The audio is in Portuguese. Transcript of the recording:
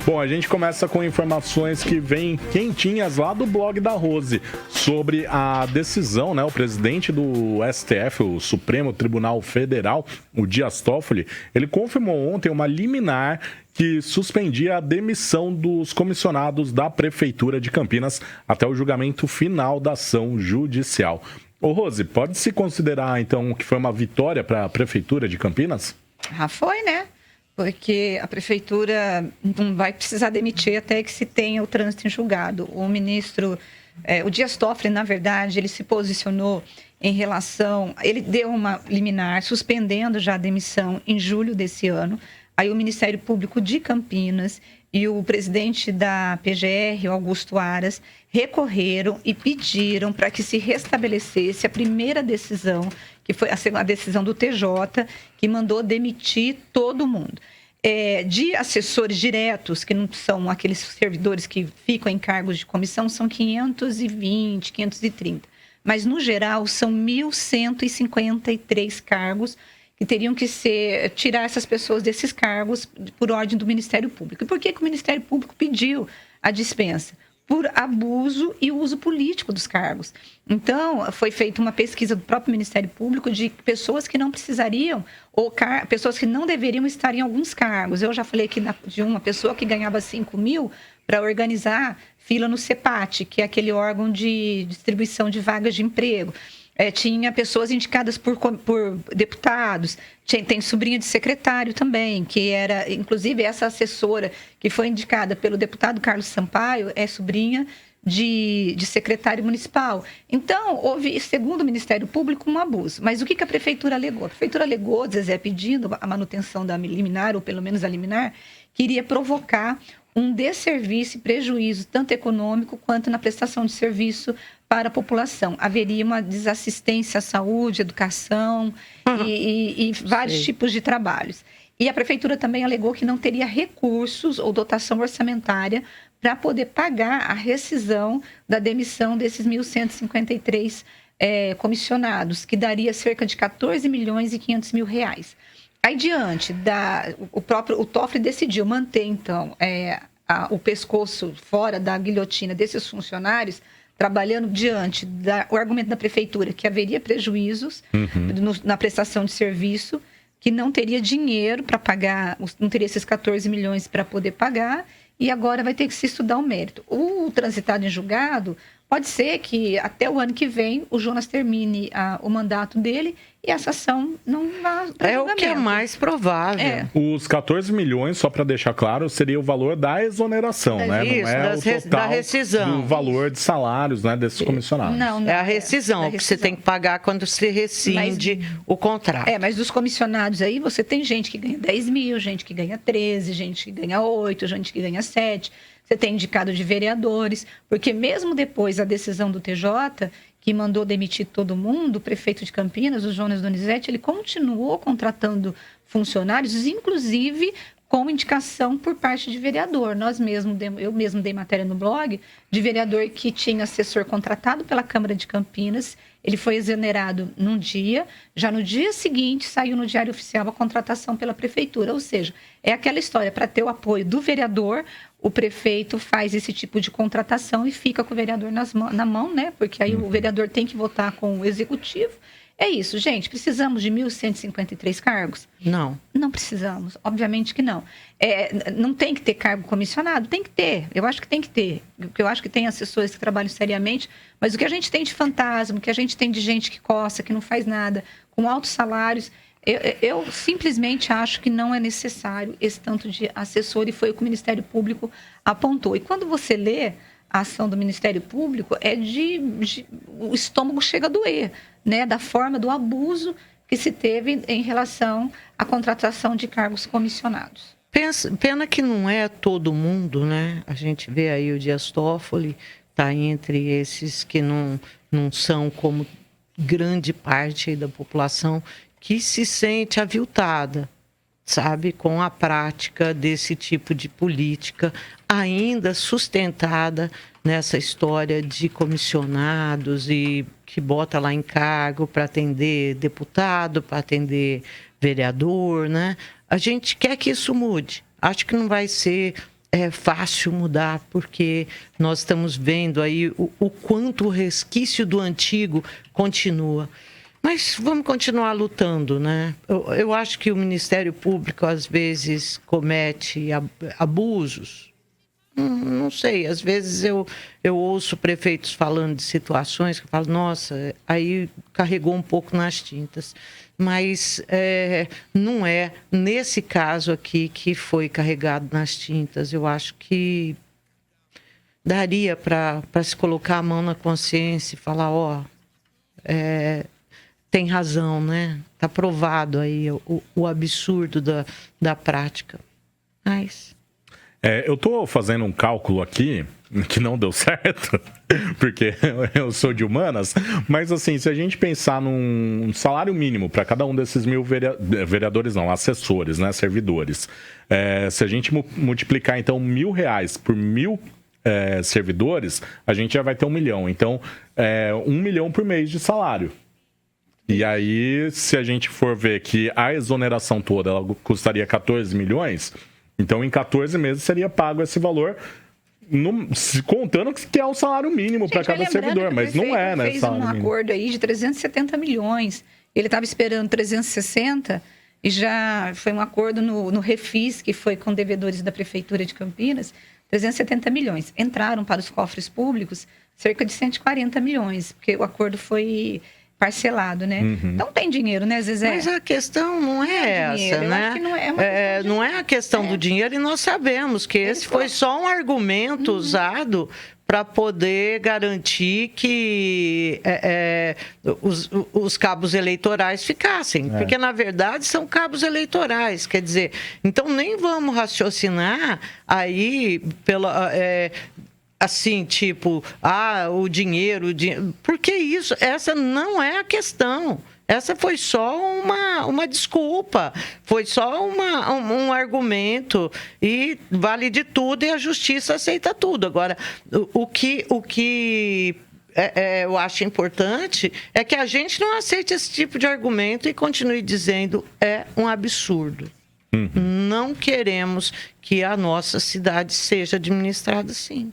Bom, a gente começa com informações que vêm quentinhas lá do blog da Rose sobre a decisão, né? O presidente do STF, o Supremo Tribunal Federal, o Dias Toffoli, ele confirmou ontem uma liminar que suspendia a demissão dos comissionados da Prefeitura de Campinas até o julgamento final da ação judicial. Ô Rose, pode-se considerar então que foi uma vitória para a Prefeitura de Campinas? Já foi, né? Porque a prefeitura não vai precisar demitir até que se tenha o trânsito em julgado. O ministro, o Dias Toffoli, na verdade, ele se posicionou em relação... Ele deu uma liminar suspendendo já a demissão em julho desse ano. Aí o Ministério Público de Campinas e o presidente da PGR, Augusto Aras, recorreram e pediram para que se restabelecesse a primeira decisão, que foi a decisão do TJ, que mandou demitir todo mundo. De assessores diretos, que não são aqueles servidores que ficam em cargos de comissão, são 520, 530. Mas, no geral, são 1.153 cargos que teriam que tirar essas pessoas desses cargos por ordem do Ministério Público. E por que o Ministério Público pediu a dispensa? Por abuso e uso político dos cargos. Então, foi feita uma pesquisa do próprio Ministério Público de pessoas que não precisariam, ou pessoas que não deveriam estar em alguns cargos. Eu já falei aqui de uma pessoa que ganhava 5 mil para organizar fila no CEPAT, que é aquele órgão de distribuição de vagas de emprego. Tinha pessoas indicadas por deputados, tem sobrinha de secretário também, que era, inclusive, essa assessora que foi indicada pelo deputado Carlos Sampaio, é sobrinha de secretário municipal. Então, houve, segundo o Ministério Público, um abuso. Mas o que a Prefeitura alegou? A Prefeitura alegou, Zezé, pedindo a manutenção da liminar, ou pelo menos a liminar, que iria provocar um desserviço e prejuízo, tanto econômico quanto na prestação de serviço para a população. Haveria uma desassistência à saúde, educação e vários tipos de trabalhos. E a Prefeitura também alegou que não teria recursos ou dotação orçamentária para poder pagar a rescisão da demissão desses 1.153 comissionados, que daria cerca de 14 milhões e 500 mil reais. Aí, diante, o Toffoli decidiu manter, então, o pescoço fora da guilhotina desses funcionários, trabalhando diante do argumento da Prefeitura, que haveria prejuízos na prestação de serviço, que não teria dinheiro para pagar, não teria esses 14 milhões para poder pagar, e agora vai ter que se estudar o mérito. O transitado em julgado, pode ser que até o ano que vem o Jonas termine o mandato dele e essa ação não vá para julgamento. O que é mais provável. Os 14 milhões, só para deixar claro, seria o valor da exoneração, né? Isso, não é o total da rescisão. do valor de salários, né, desses comissionados. Não, é a rescisão, que você tem que pagar quando se rescinde o contrato. Mas dos comissionados aí, você tem gente que ganha 10 mil, gente que ganha 13, gente que ganha 8, gente que ganha 7. Você tem indicado de vereadores, porque mesmo depois da decisão do TJ, que mandou demitir todo mundo, o prefeito de Campinas, o Jonas Donizete, ele continuou contratando funcionários, inclusive com indicação por parte de vereador. Eu mesmo dei matéria no blog de vereador que tinha assessor contratado pela Câmara de Campinas. Ele foi exonerado num dia, já no dia seguinte saiu no Diário Oficial a contratação pela Prefeitura. Ou seja, é aquela história, para ter o apoio do vereador, o prefeito faz esse tipo de contratação e fica com o vereador na mão, né? Porque aí o vereador tem que votar com o executivo. É isso, gente. Precisamos de 1.153 cargos? Não. Não precisamos, obviamente que não. Não tem que ter cargo comissionado? Tem que ter, eu acho que tem que ter. Porque eu acho que tem assessores que trabalham seriamente, mas o que a gente tem de fantasma, o que a gente tem de gente que coça, que não faz nada, com altos salários, eu simplesmente acho que não é necessário esse tanto de assessor, e foi o que o Ministério Público apontou. E quando você lê a ação do Ministério Público, o estômago chega a doer, né? Da forma do abuso que se teve em relação à contratação de cargos comissionados. Pena que não é todo mundo, né? A gente vê aí o Dias Toffoli, está entre esses que não são como grande parte aí da população, que se sente aviltada, sabe, com a prática desse tipo de política, ainda sustentada nessa história de comissionados e que bota lá em cargo para atender deputado, para atender vereador, né? A gente quer que isso mude. Acho que não vai ser é fácil mudar, porque nós estamos vendo aí o quanto o resquício do antigo continua. Mas vamos continuar lutando, né? Eu acho que o Ministério Público, às vezes, comete abusos. Não sei, às vezes eu ouço prefeitos falando de situações que eu falo, nossa, aí carregou um pouco nas tintas. Mas não é nesse caso aqui que foi carregado nas tintas. Eu acho que daria para se colocar a mão na consciência e falar, tem razão, né? Está provado aí o absurdo da prática. Mas... eu estou fazendo um cálculo aqui que não deu certo, porque eu sou de humanas, mas assim, se a gente pensar num salário mínimo para cada um desses 1.000 vereadores, não, assessores, né, servidores, se a gente multiplicar então R$1.000 por 1.000 servidores, a gente já vai ter 1 milhão. Então, 1 milhão por mês de salário. E aí, se a gente for ver que a exoneração toda ela custaria 14 milhões, então em 14 meses seria pago esse valor, contando que é o salário mínimo para cada servidor, mas não é, né? Fez um acordo aí de 370 milhões. Ele estava esperando 360 e já foi um acordo no Refis, que foi com devedores da Prefeitura de Campinas, 370 milhões. Entraram para os cofres públicos cerca de 140 milhões, porque o acordo foi parcelado, né? Então tem dinheiro, né, Zezé? Mas a questão não é essa, né? Não é a questão do dinheiro, e nós sabemos que esse foi só um argumento usado para poder garantir que os cabos eleitorais ficassem. Porque, na verdade, são cabos eleitorais. Quer dizer, então nem vamos raciocinar aí assim, tipo, o dinheiro... Porque isso, essa não é a questão. Essa foi só uma desculpa, foi só um argumento, e vale de tudo e a justiça aceita tudo. Agora, o que eu acho importante é que a gente não aceite esse tipo de argumento e continue dizendo é um absurdo. Não queremos que a nossa cidade seja administrada assim.